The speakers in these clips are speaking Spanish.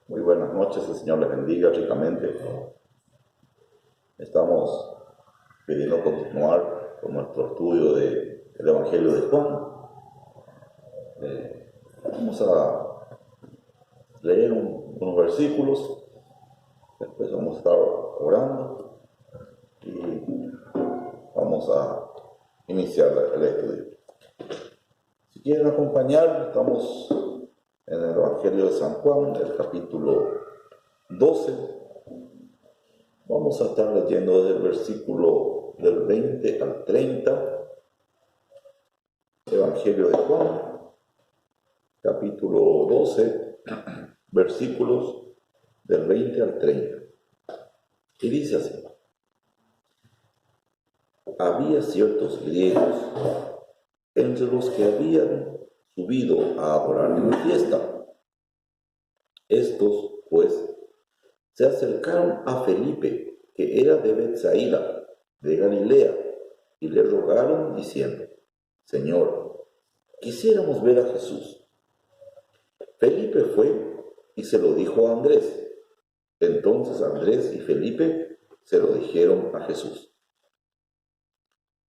Muy buenas noches, el Señor les bendiga ricamente. Estamos queriendo continuar con nuestro estudio del Evangelio de Juan. Vamos a leer unos versículos, después vamos a estar orando y vamos a iniciar el estudio. Si quieren acompañar, estamos en el Evangelio de San Juan, el capítulo 12. Vamos a estar leyendo desde el versículo del 20 al 30, Evangelio de Juan, capítulo 12, versículos del 20 al 30. Y dice así: había ciertos griegos entre los que habían subido a adorar en la fiesta. Estos, pues, se acercaron a Felipe, que era de Betsaida, de Galilea, y le rogaron diciendo: Señor, quisiéramos ver a Jesús. Felipe fue y se lo dijo a Andrés. Entonces Andrés y Felipe se lo dijeron a Jesús.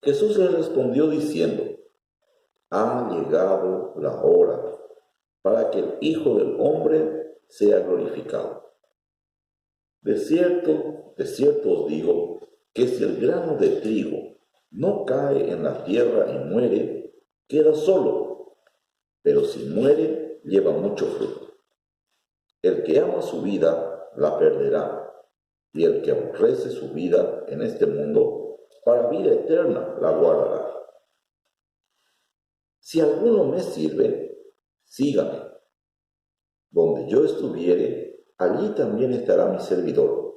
Jesús les respondió diciendo: ha llegado la hora para que el Hijo del Hombre sea glorificado. De cierto os digo que si el grano de trigo no cae en la tierra y muere, queda solo, pero si muere, lleva mucho fruto. El que ama su vida, la perderá, y el que aborrece su vida en este mundo, para vida eterna la guardará. Si alguno me sirve, sígame. Donde yo estuviere, allí también estará mi servidor.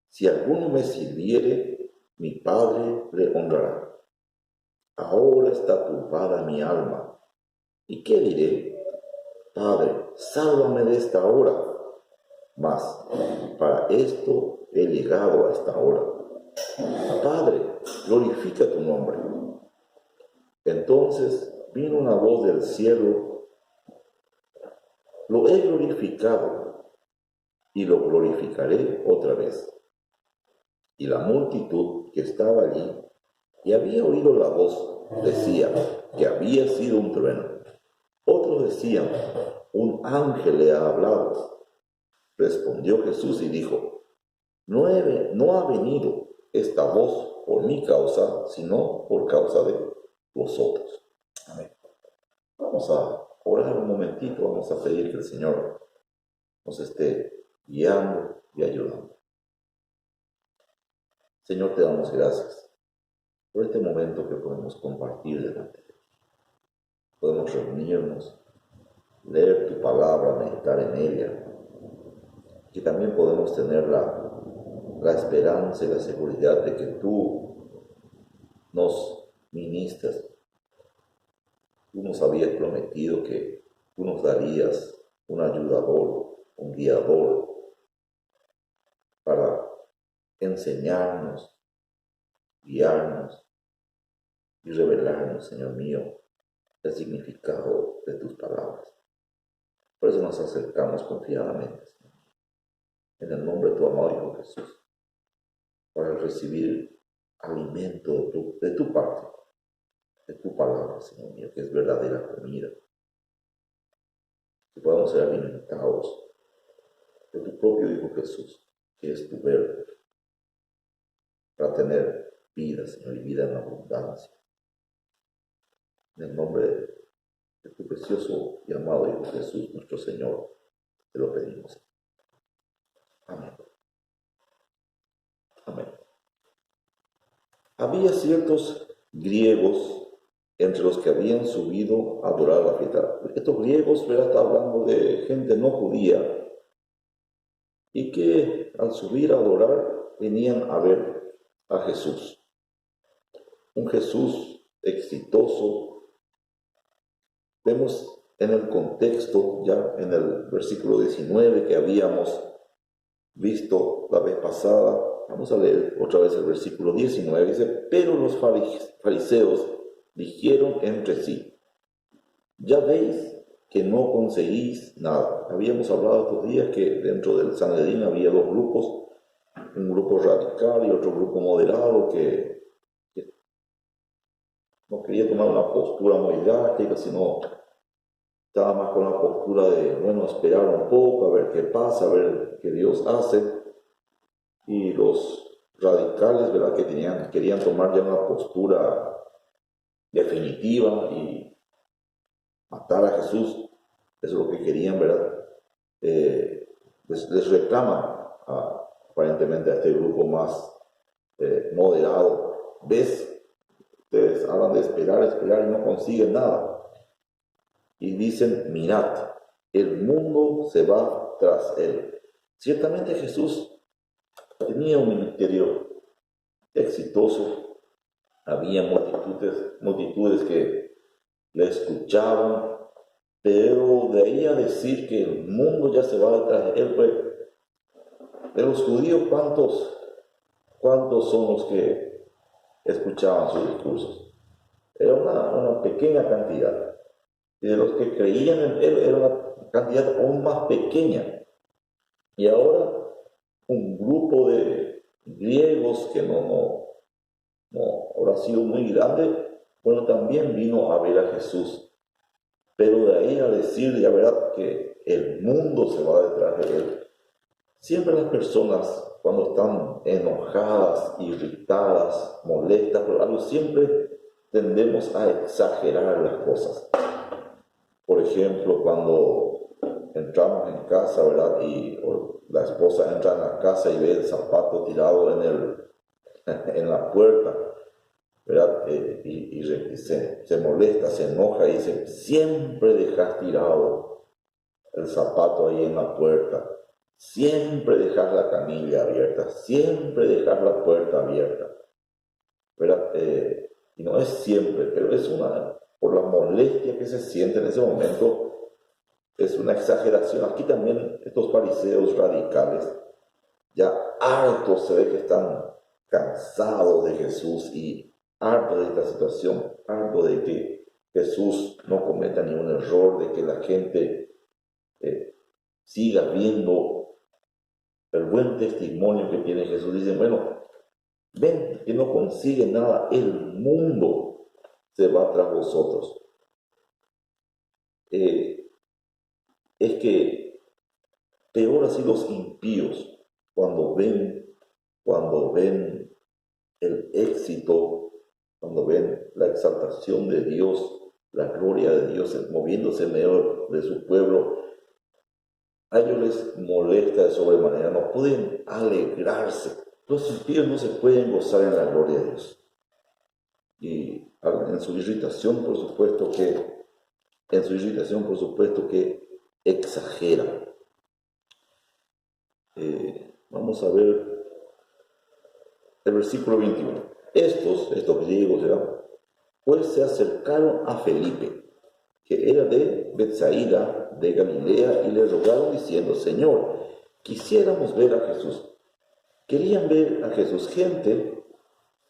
Si alguno me sirviere, mi Padre le honrará. Ahora está turbada mi alma. ¿Y qué diré? Padre, sálvame de esta hora. Mas para esto he llegado a esta hora. Padre, glorifica tu nombre. Entonces vino una voz del cielo: lo he glorificado y lo glorificaré otra vez. Y la multitud que estaba allí y había oído la voz decía que había sido un trueno. Otros decían: un ángel le ha hablado. Respondió Jesús y dijo: no ha venido esta voz por mi causa, sino por causa de vosotros. Amén. Vamos a orar un momentito, vamos a pedir que el Señor nos esté guiando y ayudando. Señor, te damos gracias por este momento que podemos compartir delante de ti. Podemos reunirnos, leer tu palabra, meditar en ella, que también podemos tener la esperanza y la seguridad de que tú nos ministras. Tú nos habías prometido que tú nos darías un ayudador, un guiador, para enseñarnos, guiarnos y revelarnos, Señor mío, el significado de tus palabras. Por eso nos acercamos confiadamente, Señor, en el nombre de tu amado Hijo Jesús, para recibir alimento de tu parte, de tu palabra, Señor mío, que es verdadera comida. Que podamos ser alimentados de tu propio Hijo Jesús, que es tu verbo, para tener vida, Señor, y vida en abundancia. En el nombre de tu precioso y amado Hijo Jesús, nuestro Señor, te lo pedimos. Amén. Amén. Había ciertos griegos entre los que habían subido a adorar a la fiesta. Estos griegos, ¿verdad?, está hablando de gente no judía y que al subir a adorar venían a ver a Jesús. Un Jesús exitoso. Vemos en el contexto, ya en el versículo 19 que habíamos visto la vez pasada, vamos a leer otra vez el versículo 19, dice: pero los fariseos dijeron entre sí: ya veis que no conseguís nada. Habíamos hablado estos días que dentro del Sanedrín había dos grupos, un grupo radical y otro grupo moderado que no quería tomar una postura muy drástica, sino estaba más con la postura de, bueno, esperar un poco, a ver qué pasa, a ver qué Dios hace. Y los radicales, ¿verdad?, que querían tomar ya una postura definitiva y matar a Jesús, eso es lo que querían, ¿verdad? Les reclaman aparentemente a este grupo más moderado. ¿Ves? Ustedes hablan de esperar y no consiguen nada. Y dicen, mirad, el mundo se va tras él. Ciertamente Jesús tenía un ministerio exitoso, había multitudes que le escuchaban, pero de ahí a decir que el mundo ya se va detrás de él, pues, de los judíos, ¿cuántos son los que escuchaban sus discursos? Era una pequeña cantidad. Y de los que creían en él era una cantidad aún más pequeña. Y ahora un grupo de griegos que no habrá sido muy grande, bueno, también vino a ver a Jesús. Pero de ahí a decir, ya verdad, que el mundo se va detrás de él. Siempre las personas, cuando están enojadas, irritadas, molestas por algo, siempre tendemos a exagerar las cosas. Por ejemplo, cuando entramos en casa, ¿verdad? O la esposa entra en la casa y ve el zapato tirado en la puerta, ¿verdad? Y se molesta, se enoja y dice, siempre dejas tirado el zapato ahí en la puerta, siempre dejas la camilla abierta, siempre dejas la puerta abierta, ¿verdad? Y no es siempre, pero es por la molestia que se siente en ese momento, es una exageración. Aquí también estos fariseos radicales, ya hartos, se ve que están cansados de Jesús y hartos de esta situación, hartos de que Jesús no cometa ningún error, de que la gente siga viendo el buen testimonio que tiene Jesús. Dicen, bueno, ven que no consigue nada, el mundo se va tras vosotros. Es que peor así los impíos, cuando ven el éxito, cuando ven la exaltación de Dios, la gloria de Dios moviéndose en medio de su pueblo, a ellos les molesta de sobremanera, no pueden alegrarse. Los impíos no se pueden gozar en la gloria de Dios. Y en su irritación, por supuesto que exagera. Vamos a ver el versículo 21. Estos griegos, pues se acercaron a Felipe, que era de Betsaida, de Galilea, y le rogaron diciendo, Señor, quisiéramos ver a Jesús. Querían ver a Jesús, gente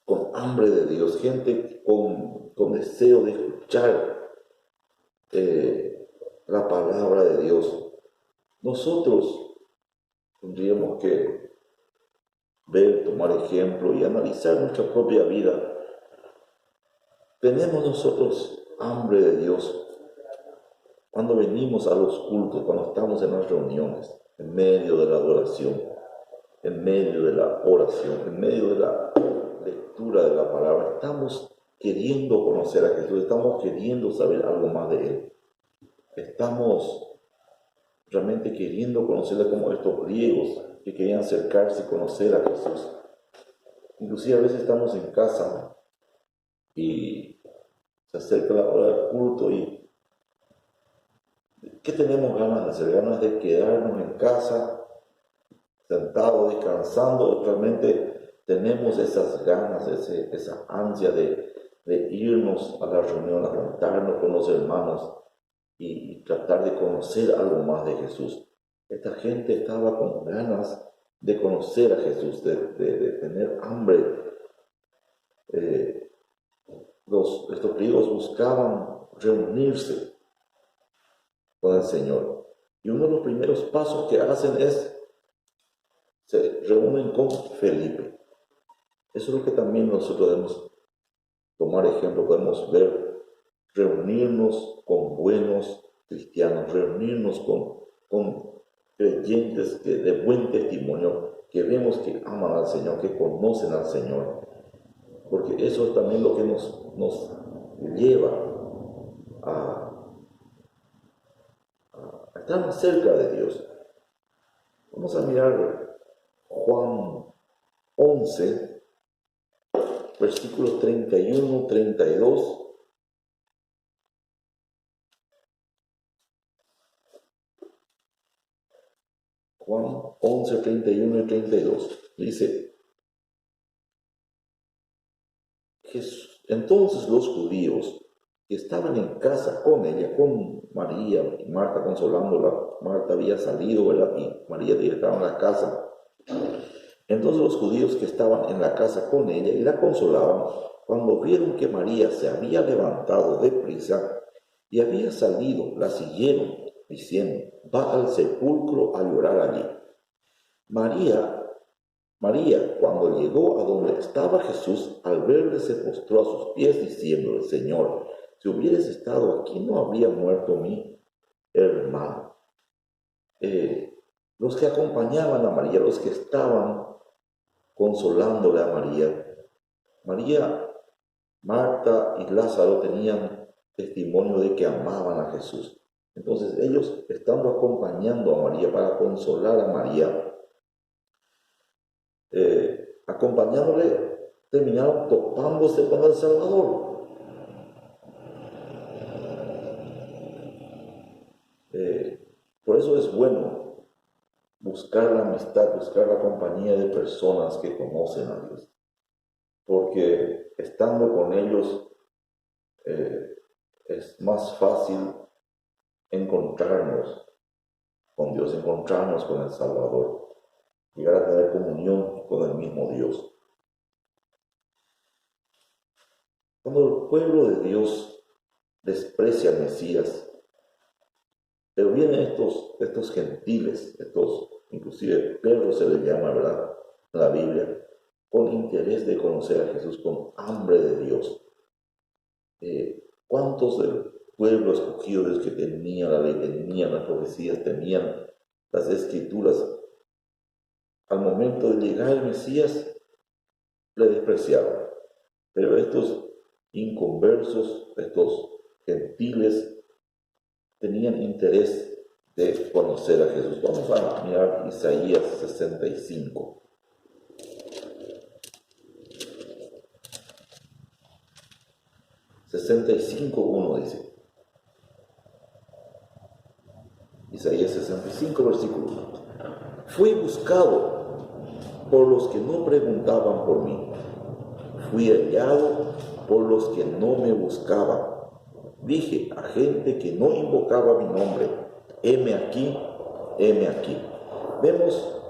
con hambre de Dios, gente con deseo de escuchar la palabra de Dios. Nosotros tendríamos que ver, tomar ejemplo y analizar nuestra propia vida. ¿Tenemos nosotros hambre de Dios? Cuando venimos a los cultos, cuando estamos en las reuniones, en medio de la adoración, en medio de la oración, en medio de la lectura de la palabra, estamos queriendo conocer a Jesús, estamos queriendo saber algo más de Él. Estamos realmente queriendo conocerle, como estos griegos que querían acercarse y conocer a Jesús. Inclusive a veces estamos en casa y se acerca la hora del culto y ¿qué tenemos ganas de hacer? Ganas de quedarnos en casa, sentados, descansando. Realmente tenemos esas ganas, esa ansia de irnos a la reunión, a juntarnos con los hermanos y tratar de conocer algo más de Jesús. Esta gente estaba con ganas de conocer a Jesús, de tener hambre. Estos griegos buscaban reunirse. con el Señor. Y uno de los primeros pasos que hacen es, se reúnen con Felipe. Eso es lo que también nosotros debemos tomar ejemplo, podemos ver, reunirnos con buenos cristianos, reunirnos con creyentes de buen testimonio, que vemos que aman al Señor, que conocen al Señor, porque eso es también lo que nos lleva a estar más cerca de Dios. Vamos a mirar Juan 11, versículos 31, 32. Juan 11, 31 y 32. Dice, entonces los judíos que estaban en casa con ella, con María y Marta consolándola, Marta había salido, ¿verdad? Y María estaba en la casa. Entonces los judíos que estaban en la casa con ella y la consolaban, cuando vieron que María se había levantado deprisa y había salido, la siguieron, diciendo, va al sepulcro a llorar allí. María, cuando llegó a donde estaba Jesús, al verle se postró a sus pies, diciéndole, Señor, si hubieras estado aquí, no habría muerto mi hermano. Los que acompañaban a María, los que estaban consolándole a María, Marta y Lázaro tenían testimonio de que amaban a Jesús. Entonces ellos, estando acompañando a María para consolar a María, acompañándole, terminaron topándose con el Salvador. Por eso es bueno buscar la amistad, buscar la compañía de personas que conocen a Dios, porque estando con ellos es más fácil encontrarnos con Dios, encontrarnos con el Salvador, llegar a tener comunión con el mismo Dios. Cuando el pueblo de Dios desprecia al Mesías, pero vienen estos gentiles, inclusive perros se les llama, ¿verdad?, en la Biblia, con interés de conocer a Jesús, con hambre de Dios. ¿Cuántos del pueblo escogido de Dios que tenían la ley, tenían las profecías, tenían las escrituras, al momento de llegar el Mesías, le despreciaban? Pero estos inconversos, estos gentiles, tenían interés de conocer a Jesús. Vamos a mirar Isaías 65. Dice, Isaías 65, versículo 1. Fui buscado por los que no preguntaban por mí. Fui hallado por los que no me buscaban. Dije a gente que no invocaba mi nombre, heme aquí, heme aquí. Vemos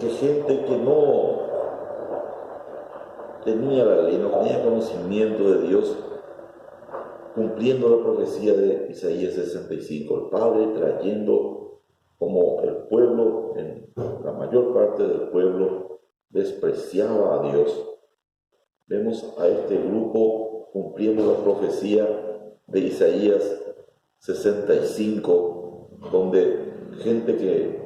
que gente que no tenía la ley, no tenía conocimiento de Dios, cumpliendo la profecía de Isaías 65, el Padre trayendo como el pueblo, en la mayor parte del pueblo, despreciaba a Dios. Vemos a este grupo cumpliendo la profecía de Isaías 65, donde gente que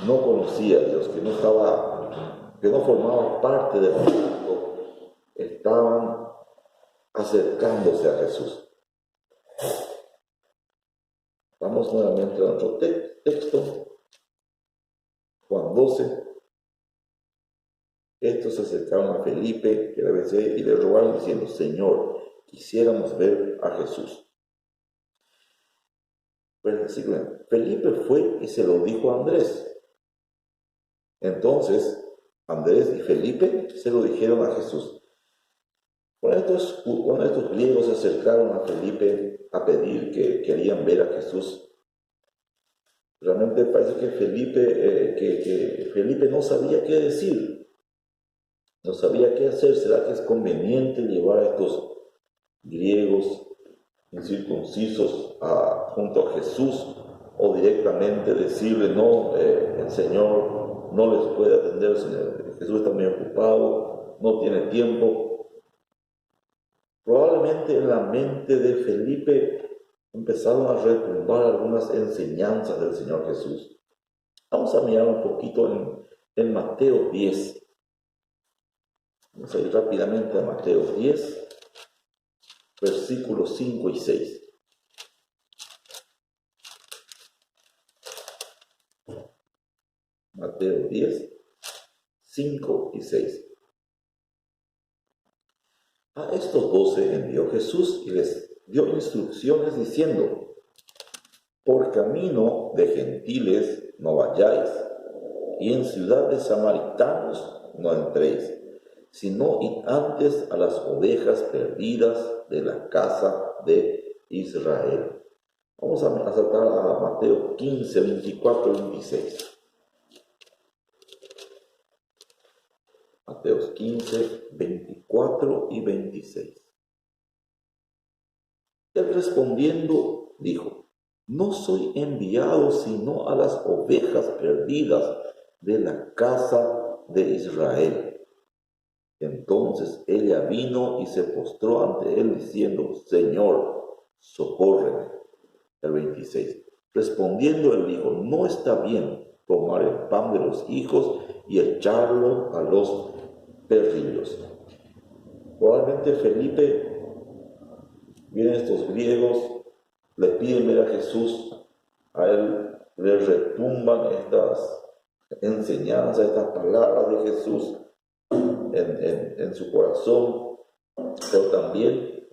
no conocía a Dios, que no formaba parte del mundo, estaban acercándose a Jesús. Vamos nuevamente a nuestro texto, Juan 12. Estos se acercaron a Felipe, que era BC, y le rogaron diciendo, Señor, quisiéramos ver a Jesús. Versículo. Felipe fue y se lo dijo a Andrés. Entonces, Andrés y Felipe se lo dijeron a Jesús. Cuando estos griegos se acercaron a Felipe a pedir que querían ver a Jesús, realmente parece que Felipe no sabía qué decir, no sabía qué hacer. ¿Será que es conveniente llevar a estos griegos incircuncisos junto a Jesús o directamente decirle, no, el Señor no les puede atender, Jesús está muy ocupado, no tiene tiempo. Probablemente en la mente de Felipe empezaron a retumbar algunas enseñanzas del Señor Jesús. Vamos a mirar un poquito en Mateo 10. Vamos a ir rápidamente a Mateo 10, versículos 5 y 6. Mateo 10, 5 y 6. A estos 12 envió Jesús y les dio instrucciones diciendo: por camino de gentiles no vayáis, y en ciudad de samaritanos no entréis, sino id antes a las ovejas perdidas de la casa de Israel. Vamos a saltar a Mateo 15, 24 y 26. Mateo 15, 24 y 26. Él respondiendo dijo: no soy enviado sino a las ovejas perdidas de la casa de Israel. Entonces ella vino y se postró ante él diciendo: Señor, socórreme. El 26. Respondiendo él dijo: no está bien tomar el pan de los hijos y echarlo a los perrillos. Probablemente Felipe, vienen estos griegos, le piden ver a Jesús, a él le retumban estas enseñanzas, estas palabras de Jesús en su corazón, pero también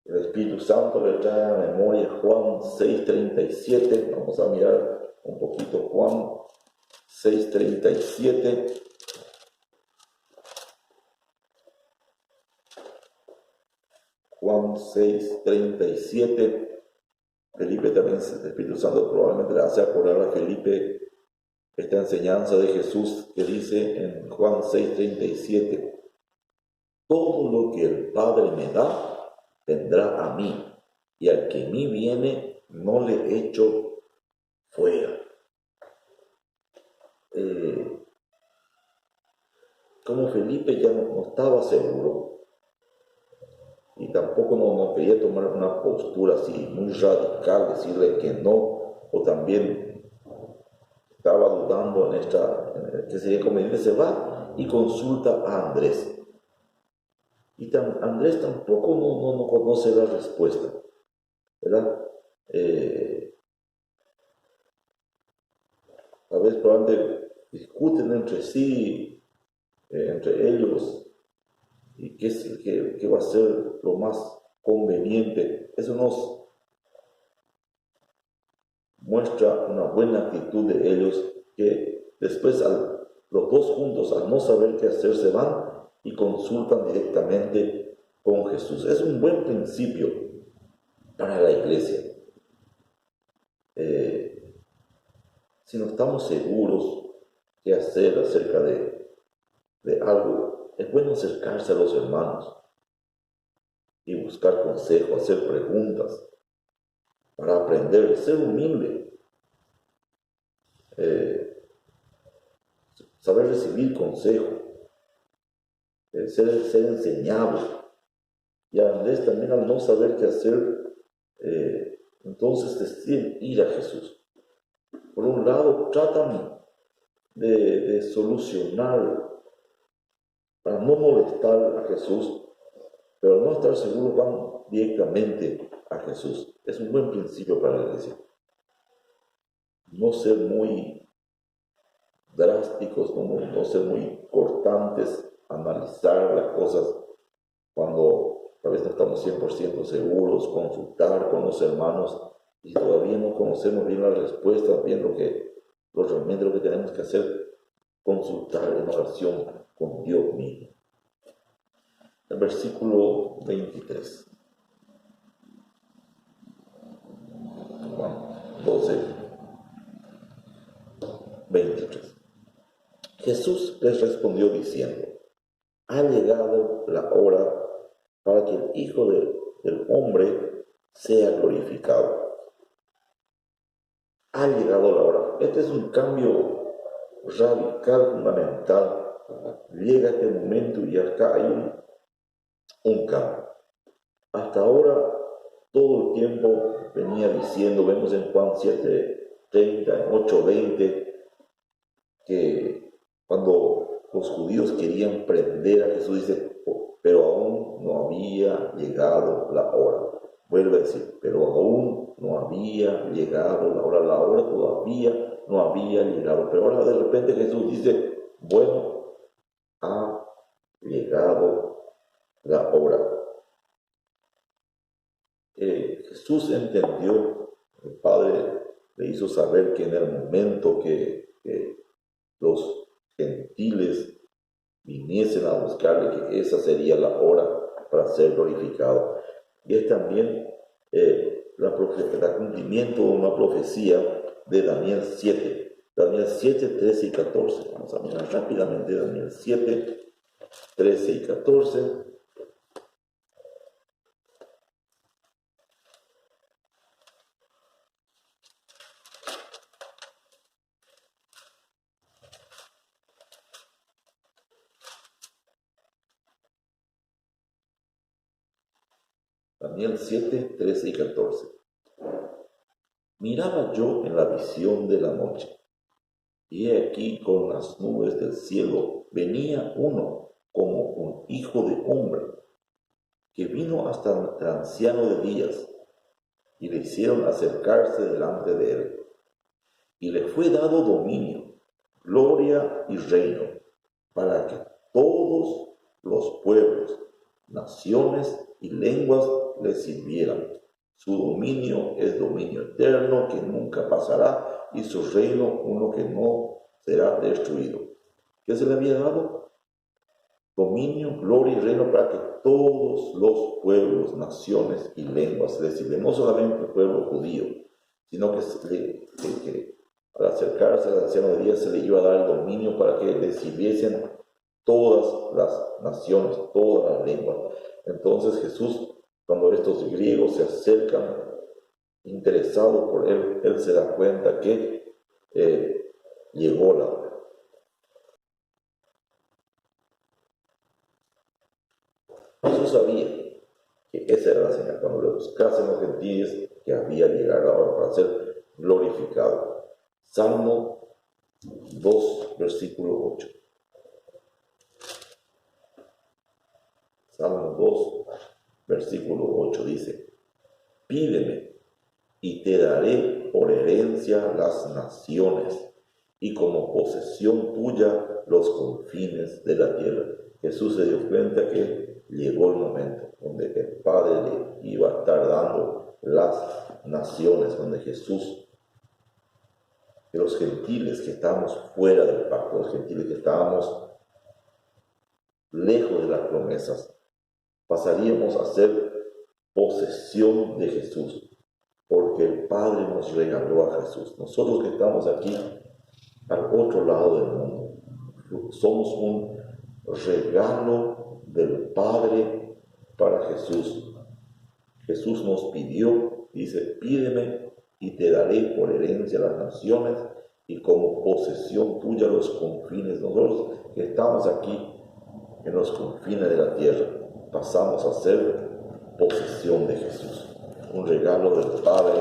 el Espíritu Santo le trae a memoria Juan 6:37. Vamos a mirar un poquito Juan 6:37. Juan 6:37. Felipe también, el Espíritu Santo probablemente le hace acordar a Felipe esta enseñanza de Jesús que dice en Juan 6:37: todo lo que el Padre me da, vendrá a mí, y al que a mí viene, no le echo fuera. Como Felipe ya no estaba seguro, y tampoco no quería tomar una postura así muy radical, decirle que no, o también estaba dudando que sería conveniente, se va y consulta a Andrés. Y Andrés tampoco no conoce la respuesta, ¿verdad? A veces probablemente discuten entre sí, entre ellos, y qué va a ser lo más conveniente. Eso nos muestra una buena actitud de ellos, que después los dos juntos, al no saber qué hacer, se van y consultan directamente con Jesús. Es un buen principio para la iglesia. Si no estamos seguros qué hacer acerca de algo, es bueno acercarse a los hermanos y buscar consejo, hacer preguntas para aprender, ser humilde, saber recibir consejo, ser enseñable. Y a Andrés también, al no saber qué hacer, entonces deciden ir a Jesús. Por un lado, tratan de solucionar para no molestar a Jesús, pero no estar seguros, van directamente a Jesús. Es un buen principio para la iglesia. No ser muy drásticos, no ser muy cortantes, analizar las cosas cuando tal vez no estamos 100% seguros, consultar con los hermanos y todavía no conocemos bien las respuestas, bien realmente lo que tenemos que hacer, consultar en oración con Dios mismo. El versículo 23. Juan 12, 23. Jesús les respondió diciendo: ha llegado la hora para que el Hijo del Hombre sea glorificado. ha llegado la hora. Este es un cambio radical, fundamental. Llega este momento y acá hay un cambio. Hasta ahora, todo el tiempo venía diciendo, vemos en Juan 7:30, en 8:20, que cuando los judíos querían prender a Jesús, dice, pero aún no había llegado la hora. Vuelve a decir, pero aún no había llegado la hora todavía no había llegado. Pero ahora de repente Jesús dice, bueno, ha llegado la hora. Jesús entendió, el Padre le hizo saber que en el momento que los gentiles viniesen a buscarle, que esa sería la hora para ser glorificado. Y es también el cumplimiento de una profecía de Daniel 7. Daniel 7, 13 y 14. Vamos a mirar rápidamente Daniel 7, 13 y 14. Daniel 7, 13 y 14. Miraba yo en la visión de la noche, y he aquí con las nubes del cielo venía uno como un hijo de hombre, que vino hasta el anciano de días, y le hicieron acercarse delante de él. Y le fue dado dominio, gloria y reino, para que todos los pueblos, naciones y lenguas le sirvieran. Su dominio es dominio eterno que nunca pasará, y su reino uno que no será destruido. ¿Qué se le había dado? Dominio, gloria y reino para que todos los pueblos, naciones y lenguas le sirvieran. No solamente el pueblo judío, sino que al acercarse al anciano de días se le iba a dar el dominio para que le sirviesen todas las naciones, todas las lenguas. Entonces Jesús, cuando estos griegos se acercan interesados por él se da cuenta que llegó la hora. Jesús sabía que esa era la señal, cuando le buscasen los gentiles, que había llegado la hora para ser glorificado. Salmo 2, versículo 8. Salmo 2, versículo 8 dice, pídeme y te daré por herencia las naciones y como posesión tuya los confines de la tierra. Jesús se dio cuenta que llegó el momento donde el Padre le iba a estar dando las naciones, donde Jesús, que los gentiles que estábamos fuera del pacto, los gentiles que estábamos lejos de las promesas, pasaríamos a ser posesión de Jesús, porque el Padre nos regaló a Jesús. Nosotros que estamos aquí al otro lado del mundo, somos un regalo del Padre para Jesús. Jesús nos pidió, dice, pídeme y te daré por herencia las naciones y como posesión tuya los confines. Nosotros que estamos aquí en los confines de la tierra, pasamos a ser posesión de Jesús, un regalo del Padre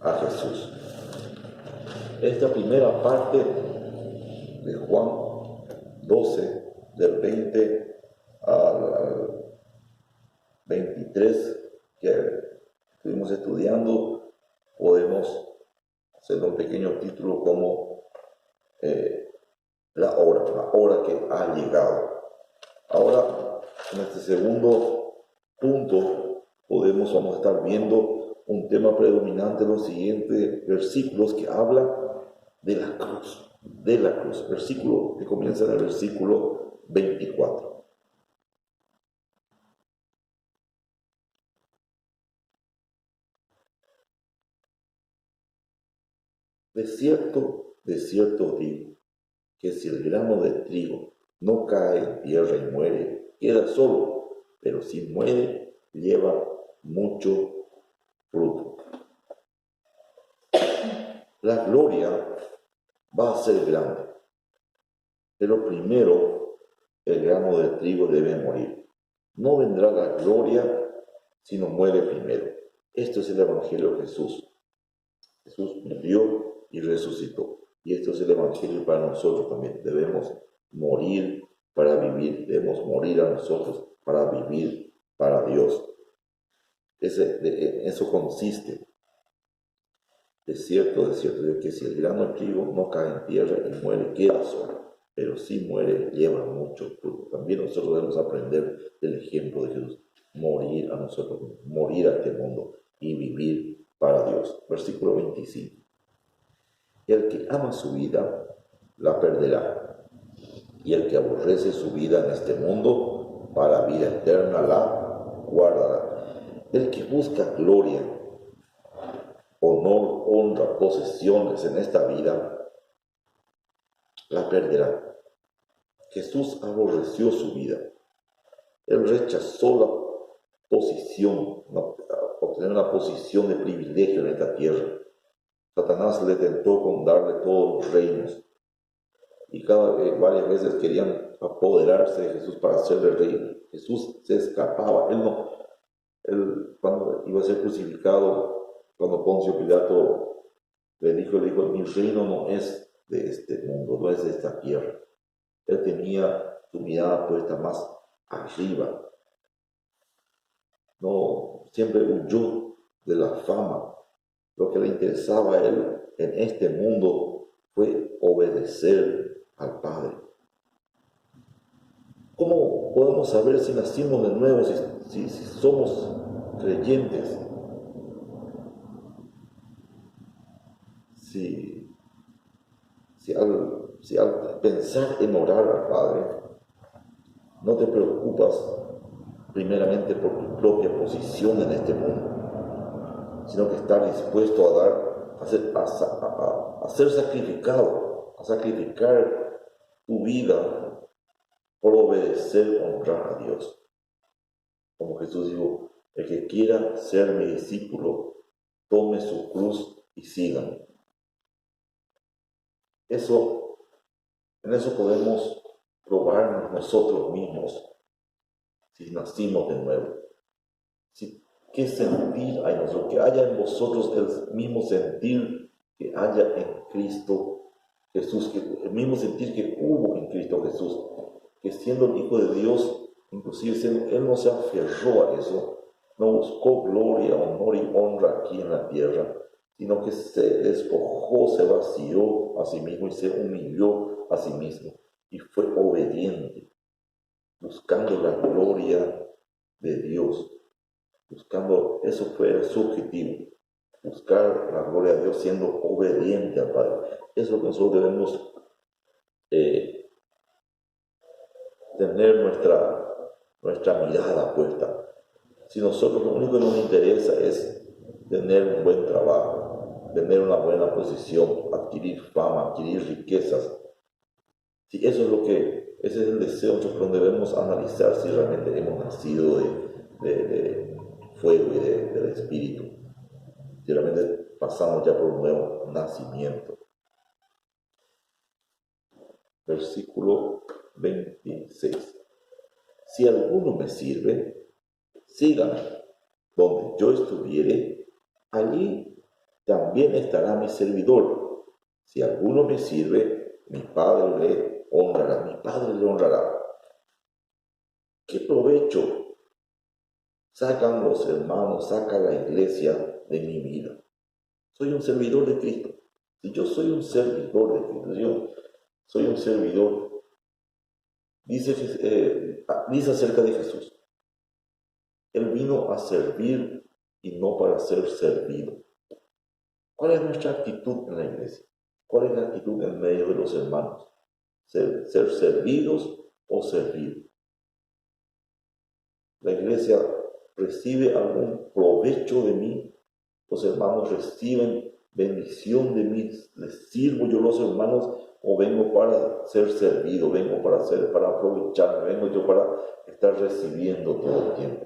a Jesús. Esta primera parte de Juan 12, del 20 al 23, que estuvimos estudiando, podemos hacer un pequeño título como la hora que ha llegado. Ahora, en este segundo punto, vamos a estar viendo un tema predominante en los siguientes versículos que habla de la cruz, versículo que comienza en el versículo 24. De cierto digo, que si el grano de trigo no cae en tierra y muere, queda solo, pero si muere, lleva mucho fruto. La gloria va a ser grande, pero primero el grano de trigo debe morir. No vendrá la gloria si no muere primero. Esto es el Evangelio de Jesús. Jesús murió y resucitó. Y esto es el Evangelio para nosotros también. Debemos morir para vivir. Debemos morir a nosotros para vivir para Dios. Eso consiste. Es cierto, de que si el grano de trigo no cae en tierra y muere, queda solo. Pero si muere, lleva mucho fruto. También nosotros debemos aprender del ejemplo de Jesús. Morir a nosotros, morir a este mundo y vivir para Dios. Versículo 25. El que ama su vida, la perderá. Y el que aborrece su vida en este mundo, para vida eterna la guardará. El que busca gloria, honor, honra, posesiones en esta vida, la perderá. Jesús aborreció su vida. Él rechazó la posición, obtener una posición de privilegio en esta tierra. Satanás le tentó con darle todos los reinos. Y varias veces querían apoderarse de Jesús para hacerle rey. Jesús se escapaba. Él cuando iba a ser crucificado, cuando Poncio Pilato le dijo, mi reino no es de este mundo, no es de esta tierra. Él tenía su mirada puesta más arriba. No, siempre huyó de la fama. Lo que le interesaba a él en este mundo fue obedecer al Padre. ¿Cómo podemos saber si nacimos de nuevo, si somos creyentes? Si al pensar en orar al Padre, no te preocupas primeramente por tu propia posición en este mundo, sino que estás dispuesto a ser sacrificado, a sacrificar tu vida por obedecer, honrar a Dios. Como Jesús dijo, el que quiera ser mi discípulo, tome su cruz y sígame. En eso podemos probarnos nosotros mismos si nacimos de nuevo. ¿Qué sentir hay en nosotros? Que haya en vosotros el mismo sentir que haya en Cristo Jesús, el mismo sentir que hubo en Cristo Jesús, que siendo el Hijo de Dios, inclusive Él no se aferró a eso, no buscó gloria, honor y honra aquí en la tierra, sino que se despojó, se vació a sí mismo y se humilló a sí mismo y fue obediente, buscando la gloria de Dios. Eso fue su objetivo, buscar la gloria de Dios siendo obediente al Padre. Eso es lo que nosotros debemos tener nuestra mirada puesta. Si nosotros lo único que nos interesa es tener un buen trabajo, tener una buena posición, adquirir fama, adquirir riquezas, si eso ese es el deseo, donde debemos analizar si realmente hemos nacido de fuego y del Espíritu, si realmente pasamos ya por un nuevo nacimiento. Versículo 26. Si alguno me sirve, sígame. Donde yo estuviere, allí también estará mi servidor. Si alguno me sirve, mi Padre le honrará. Mi Padre le honrará. ¿Qué provecho sacan los hermanos, saca la iglesia de mi vida? Soy un servidor de Cristo. Si yo soy un servidor de Cristo, yo soy un servidor, dice acerca de Jesús. Él vino a servir y no para ser servido. ¿Cuál es nuestra actitud en la iglesia? ¿Cuál es la actitud en medio de los hermanos? ¿Ser servidos o servir? ¿La iglesia recibe algún provecho de mí? ¿Los hermanos reciben bendición de mí? ¿Les sirvo yo a los hermanos o vengo para ser servido? ¿Vengo para aprovecharme? ¿Vengo yo para estar recibiendo todo el tiempo?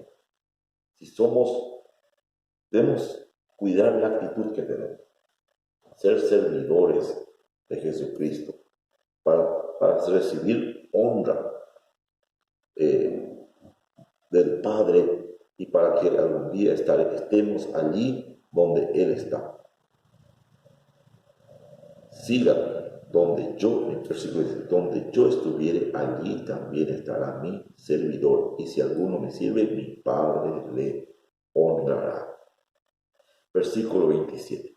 Si debemos cuidar la actitud que tenemos. ser servidores de Jesucristo, para recibir honra del Padre y para que algún día estemos allí donde Él está. Siga donde yo, en versículo 10, donde yo estuviere, allí también estará mi servidor. Y si alguno me sirve, mi Padre le honrará. Versículo 27.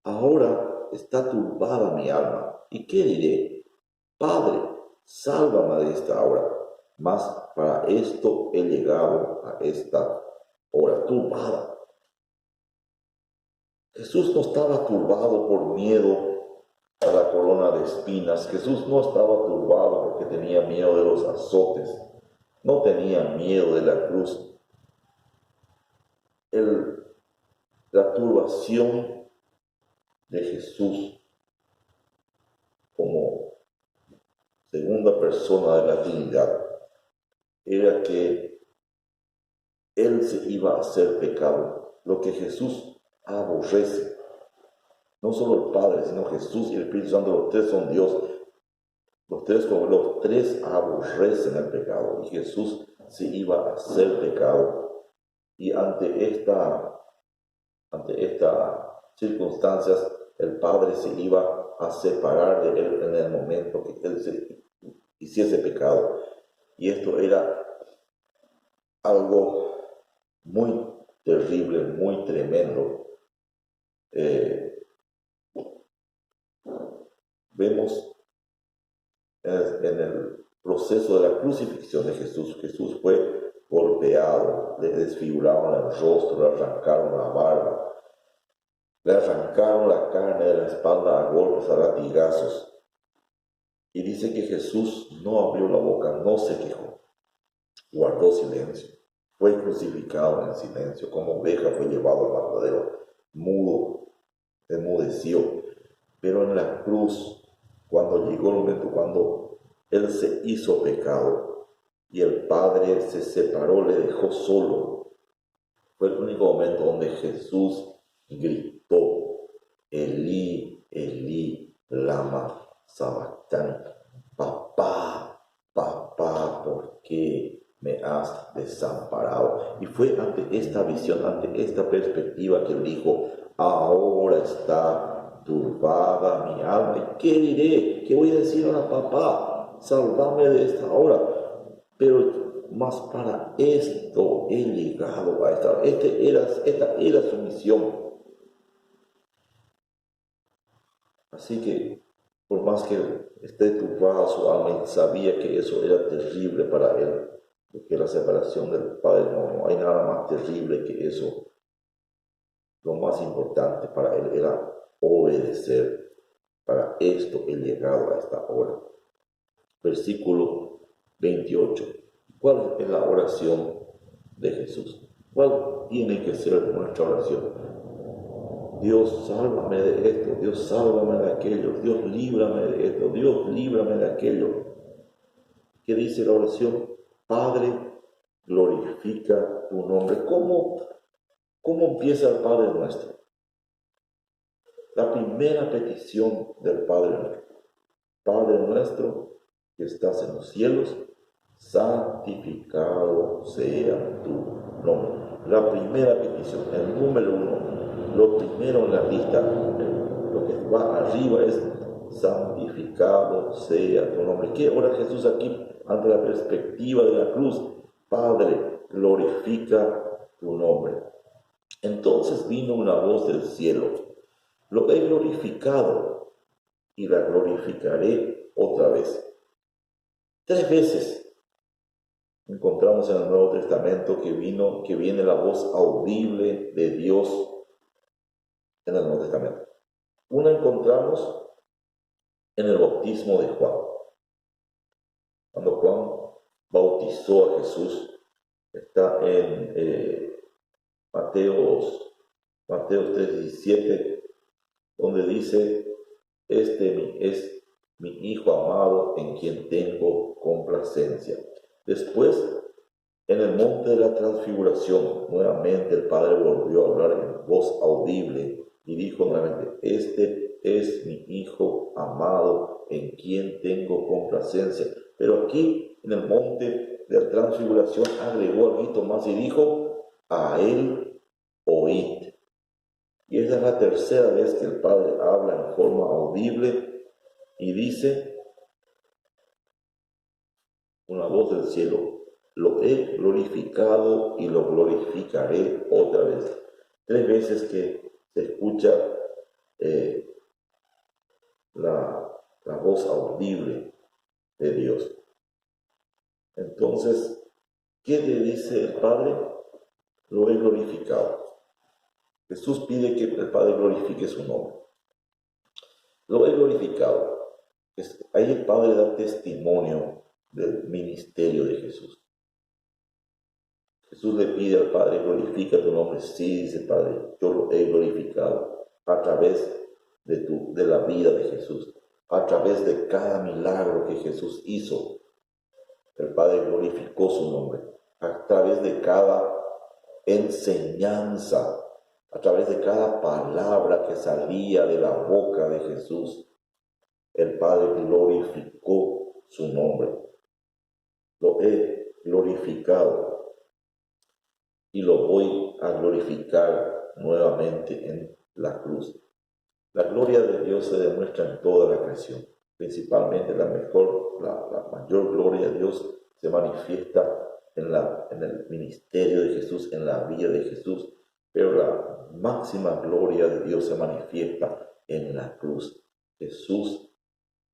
Ahora está turbada mi alma. ¿Y qué diré? Padre, sálvame de esta hora. Mas para esto he llegado a esta hora turbada. Jesús no estaba turbado por miedo a la corona de espinas. Jesús no estaba turbado porque tenía miedo de los azotes. No tenía miedo de la cruz. La turbación de Jesús como segunda persona de la Trinidad era que Él se iba a hacer pecado, lo que Jesús aborrece. No solo el Padre, sino Jesús y el Espíritu Santo, los tres son Dios. Los tres aborrecen el pecado y Jesús se iba a hacer pecado. Y ante estas circunstancias, el Padre se iba a separar de Él en el momento que Él se hiciese pecado. Y esto era algo muy terrible, muy tremendo. Vemos en el proceso de la crucifixión de Jesús. Jesús fue golpeado, le desfiguraron el rostro, le arrancaron la barba, le arrancaron la carne de la espalda a golpes, a latigazos. Y dice que Jesús no abrió la boca, no se quejó, guardó silencio. Fue crucificado en silencio, como oveja fue llevado al matadero, mudo, enmudeció. Pero en la cruz, cuando llegó el momento, cuando Él se hizo pecado y el Padre se separó, le dejó solo, fue el único momento donde Jesús gritó: Elí, Elí, lama sabactani. Papá, papá, ¿por qué me has desamparado? Y fue ante esta visión, ante esta perspectiva que Él dijo: ahora está turbada mi alma. ¿Y qué diré? ¿Qué voy a decir ahora? Papá, sálvame de esta hora. Pero más para esto he llegado a esta. Esta era su misión. Así que, por más que esté turbada su alma y sabía que eso era terrible para él, que la separación del Padre, no hay nada más terrible que eso. Lo más importante para él era obedecer. Para esto he llegado a esta hora. Versículo 28. ¿Cuál es la oración de Jesús? ¿Cuál tiene que ser nuestra oración? Dios, sálvame de esto. Dios, sálvame de aquello. Dios, líbrame de esto. Dios, líbrame de aquello. ¿Qué dice la oración? Padre, glorifica tu nombre. ¿Cómo empieza el Padre nuestro? La primera petición del Padre nuestro. Padre nuestro que estás en los cielos, santificado sea tu nombre. La primera petición, el número uno, lo primero en la lista, lo que va arriba es santificado sea tu nombre. ¿Qué ora Jesús aquí ante la perspectiva de la cruz? Padre, glorifica tu nombre. Entonces vino una voz del cielo: lo he glorificado y la glorificaré otra vez. 3 veces encontramos en el Nuevo Testamento que viene la voz audible de Dios en el Nuevo Testamento. Una encontramos en el bautismo de Juan. Cuando Juan bautizó a Jesús, está en Mateo 3:17, donde dice: este es mi Hijo amado en quien tengo complacencia. Después, en el monte de la transfiguración, nuevamente el Padre volvió a hablar en voz audible y dijo nuevamente, este es mi Hijo amado, en quien tengo complacencia. Pero aquí, en el monte de la transfiguración, agregó algo más y dijo, a él oíd. Y esa es la tercera vez que el Padre habla en forma audible y dice, una voz del cielo, lo he glorificado y lo glorificaré otra vez. 3 veces que se escucha la voz audible de Dios. Entonces, ¿qué le dice el Padre? Lo he glorificado. Jesús pide que el Padre glorifique su nombre. Lo he glorificado. Ahí el Padre da testimonio del ministerio de Jesús. Jesús le pide al Padre, glorifica tu nombre. Sí, dice el Padre, yo lo he glorificado a través de la vida de Jesús, a través de cada milagro que Jesús hizo. El Padre glorificó su nombre, a través de cada enseñanza, a través de cada palabra que salía de la boca de Jesús. El Padre glorificó su nombre. Lo he glorificado y lo voy a glorificar nuevamente en la cruz. La gloria de Dios se demuestra en toda la creación. Principalmente la mayor gloria de Dios se manifiesta en el ministerio de Jesús, en la vida de Jesús, pero la máxima gloria de Dios se manifiesta en la cruz. Jesús,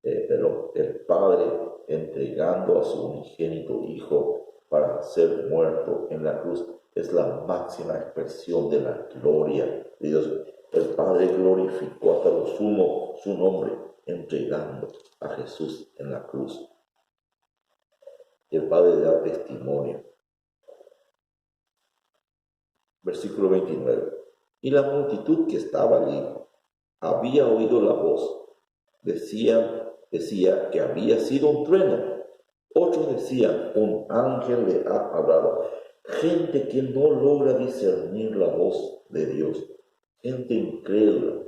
el Padre entregando a su unigénito Hijo para ser muerto en la cruz, es la máxima expresión de la gloria de Dios. El Padre glorificó hasta lo sumo su nombre, entregando a Jesús en la cruz. Y el Padre da testimonio. Versículo 29. Y la multitud que estaba allí había oído la voz. Decía que había sido un trueno. Otros decían, un ángel le ha hablado. Gente que no logra discernir la voz de Dios. Gente incrédula.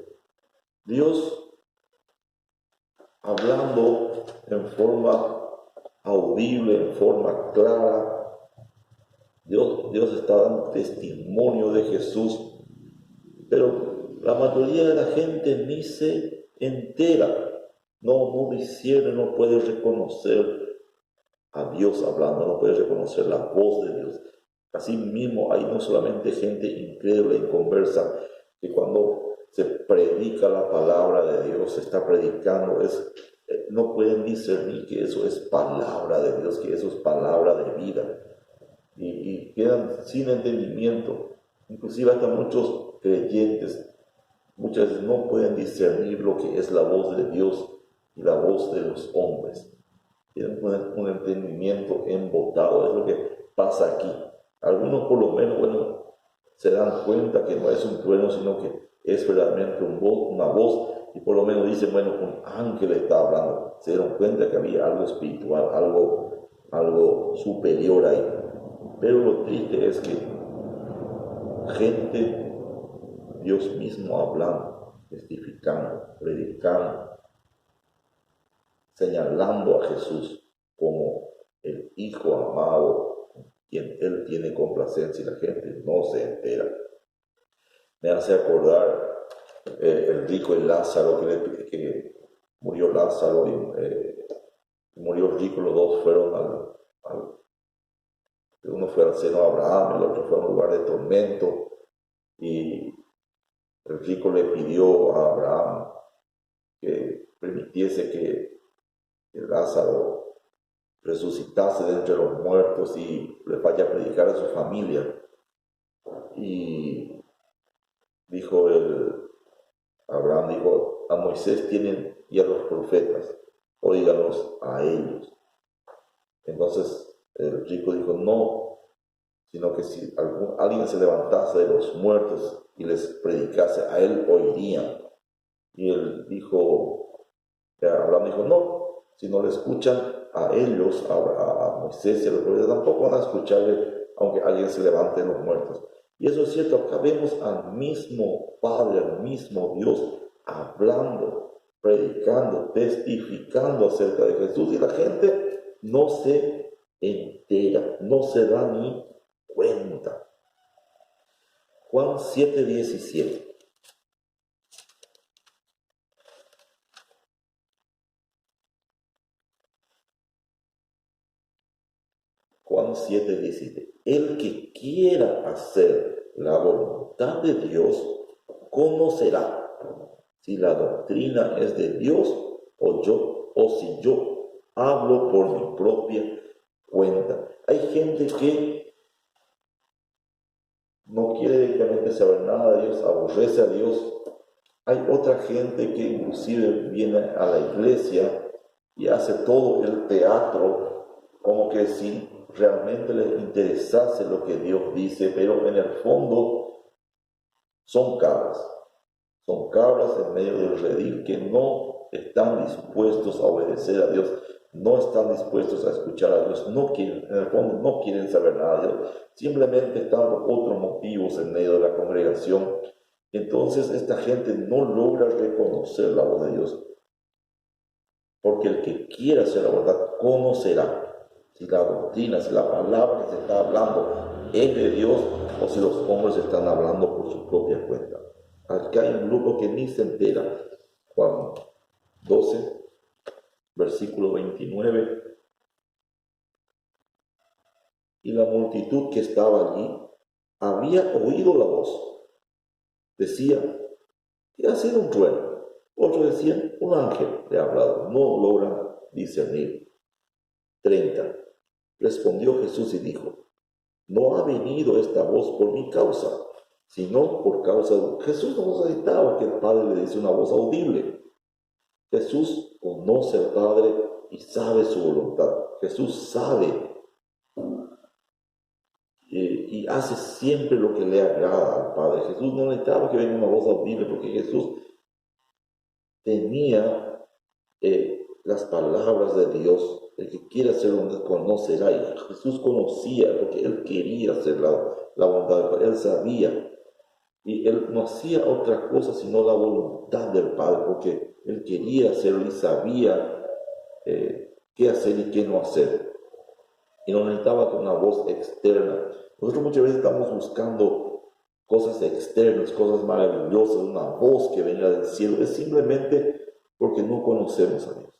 Dios hablando en forma audible, en forma clara. Dios está dando testimonio de Jesús, pero la mayoría de la gente ni se entera, no discierne, no puede reconocer a Dios hablando, no puede reconocer la voz de Dios. Así mismo hay no solamente gente incrédula y inconversa, que cuando se predica la palabra de Dios, se está predicando, no pueden discernir que eso es palabra de Dios, que eso es palabra de vida. Y quedan sin entendimiento. Inclusive hasta muchos creyentes muchas veces no pueden discernir lo que es la voz de Dios y la voz de los hombres. Tienen un entendimiento embotado. Es lo que pasa aquí. Algunos por lo menos, se dan cuenta que no es un trueno, sino que es verdaderamente una voz, y por lo menos dicen, un ángel está hablando. Se dieron cuenta que había algo espiritual, algo superior ahí. Pero lo triste es que gente, Dios mismo hablando, testificando, predicando, señalando a Jesús como el Hijo amado, quien Él tiene complacencia, y la gente no se entera. Me hace acordar el rico y Lázaro, que murió Lázaro y murió el rico. Los dos fueron uno fue al seno de Abraham, el otro fue a un lugar de tormento, y el rico le pidió a Abraham que permitiese que Lázaro resucitase de entre los muertos y le vaya a predicar a su familia. Y Abraham dijo, a Moisés tienen y a los profetas, óiganos a ellos. Entonces el rico dijo, no, sino que si alguien se levantase de los muertos y les predicase, a él oirían. Y Abraham dijo, no, si no le escuchan a ellos, a Moisés y a los profetas, tampoco van a escucharle, aunque alguien se levante de los muertos. Y eso es cierto, acá vemos al mismo Padre, al mismo Dios, hablando, predicando, testificando acerca de Jesús, y la gente no se entera, no se da ni cuenta. Juan 7:17. Juan 7:17. El que quiera hacer la voluntad de Dios, conocerá si la doctrina es de Dios o si yo hablo por mi propia cuenta. Hay gente que no quiere directamente saber nada de Dios, aborrece a Dios. Hay otra gente que inclusive viene a la iglesia y hace todo el teatro como que si realmente les interesase lo que Dios dice, pero en el fondo son cabras en medio del redil que no están dispuestos a obedecer a Dios, no están dispuestos a escuchar a Dios, no quieren, en el fondo no quieren saber nada de Dios, simplemente están por otros motivos en medio de la congregación. Entonces esta gente no logra reconocer la voz de Dios, porque el que quiera hacer la verdad conocerá si la doctrina, si la palabra que se está hablando es de Dios o si los hombres están hablando por su propia cuenta. Acá hay un grupo que ni se entera. Juan 12, versículo 29. Y la multitud que estaba allí había oído la voz. Decía, que ha sido un trueno. Otros decían, un ángel le ha hablado. No logran discernir. 30. Respondió Jesús y dijo, no ha venido esta voz por mi causa, sino por causa de... Jesús no necesitaba que el Padre le diese una voz audible. Jesús conoce al Padre y sabe su voluntad. Jesús sabe y hace siempre lo que le agrada al Padre. Jesús no necesitaba que venga una voz audible porque Jesús tenía las palabras de Dios. El que quiera hacer un conocerá, y Jesús conocía porque Él quería hacer la voluntad del Padre. Él sabía, y Él no hacía otra cosa sino la voluntad del Padre, porque Él quería hacerlo y sabía qué hacer y qué no hacer. Y no necesitaba una voz externa. Nosotros muchas veces estamos buscando cosas externas, cosas maravillosas, una voz que venga del cielo. Es simplemente porque no conocemos a Dios.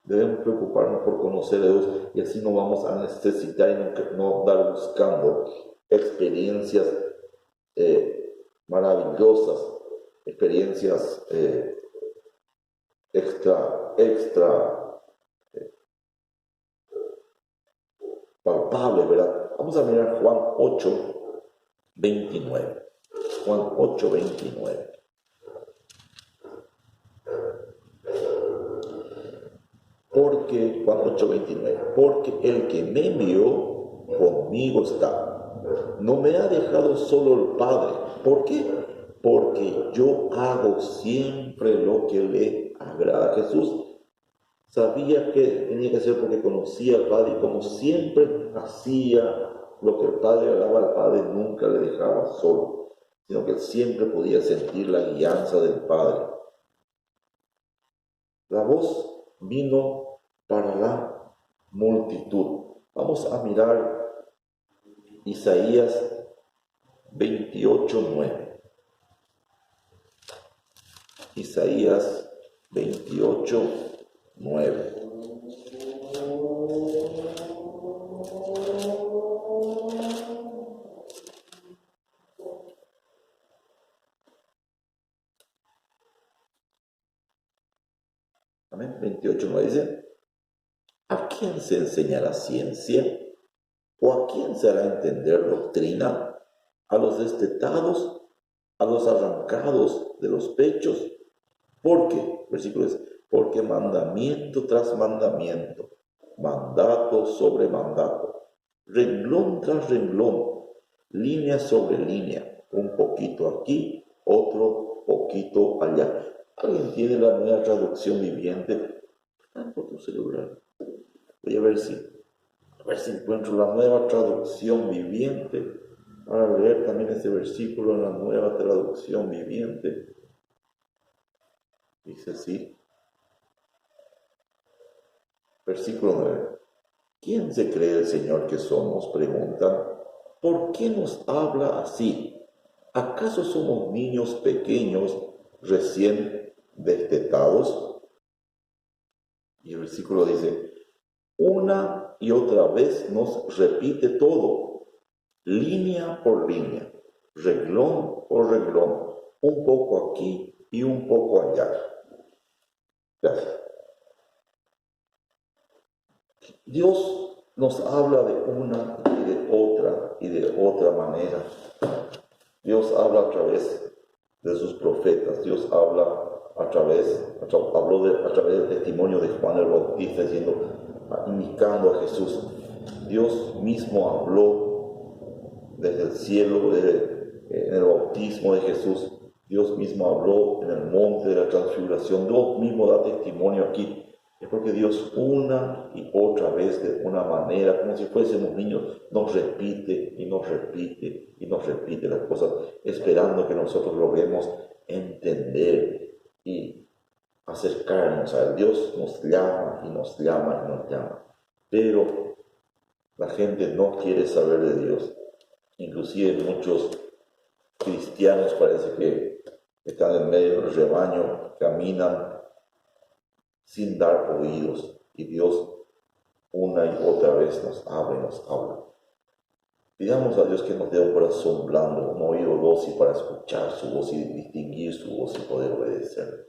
Debemos preocuparnos por conocer a Dios y así no vamos a necesitar y no andar buscando experiencias maravillosas, experiencias extra palpables, ¿verdad? Vamos a mirar Juan 8:29. Juan 8:29. Porque, Juan 8:29, porque el que me envió conmigo está. No me ha dejado solo el Padre. ¿Por qué? Porque yo hago siempre lo que le agrada. Jesús sabía que tenía que hacer porque conocía al Padre y como siempre hacía lo que el Padre agradaba al Padre, nunca le dejaba solo, sino que él siempre podía sentir la guianza del Padre. La voz vino para la multitud. Vamos a mirar Isaías 28:9. Isaías 28:9. Amén. 28:9 dice, ¿a quién se enseñará ciencia? ¿O a quién se hará entender doctrina? ¿A los destetados? ¿A los arrancados de los pechos? Porque, versículo 10, porque mandamiento tras mandamiento, mandato sobre mandato, renglón tras renglón, línea sobre línea, un poquito aquí, otro poquito allá. ¿Alguien tiene la nueva traducción viviente? Por tu celular. Voy a ver si encuentro la nueva traducción viviente. Ahora leer también este versículo en la Nueva Traducción Viviente. Dice así, versículo 9. ¿Quién se cree el Señor que somos? Preguntan. ¿Por qué nos habla así? ¿Acaso somos niños pequeños recién destetados? Y el versículo dice, una y otra vez nos repite todo, línea por línea, renglón por renglón, un poco aquí y un poco allá. Gracias. Dios nos habla de una y de otra manera. Dios habla a través de sus profetas. Dios habla a través del testimonio de Juan el Bautista, indicando a Jesús. Dios mismo habló desde el cielo, en el bautismo de Jesús. Dios mismo habló en el monte de la transfiguración. Dios mismo da testimonio aquí. Es porque Dios una y otra vez, de una manera, como si fuésemos niños, nos repite y nos repite y nos repite las cosas, esperando que nosotros logremos entender y acercarnos a Él. Dios nos llama y nos llama y nos llama. Pero la gente no quiere saber de Dios. Inclusive muchos cristianos parece que están en medio del rebaño, caminan sin dar oídos, y Dios una y otra vez nos habla y nos habla. Pidamos a Dios que nos dé un corazón blando, un oído dócil para escuchar su voz y distinguir su voz y poder obedecer.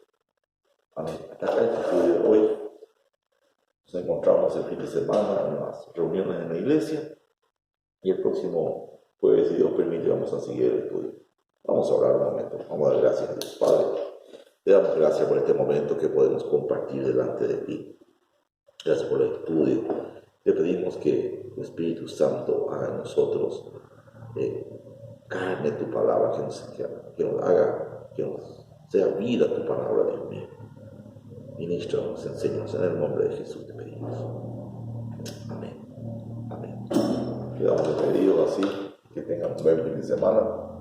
Amén. Hasta acá el estudio de hoy. Nos encontramos el fin de semana en las reuniones en la iglesia, y el próximo jueves, si Dios permite, vamos a seguir el estudio. Vamos a orar un momento. Vamos a dar gracias a Dios. Padre, te damos gracias por este momento que podemos compartir delante de ti. Gracias por el estudio. Te pedimos que el Espíritu Santo haga en nosotros carne tu palabra, que nos haga, que nos sea vida tu palabra, Dios mío. Ministranos, enséñanos, en el nombre de Jesús te pedimos. Amén. Amén. Quedamos despedidos así. Que tengan un buen fin de semana.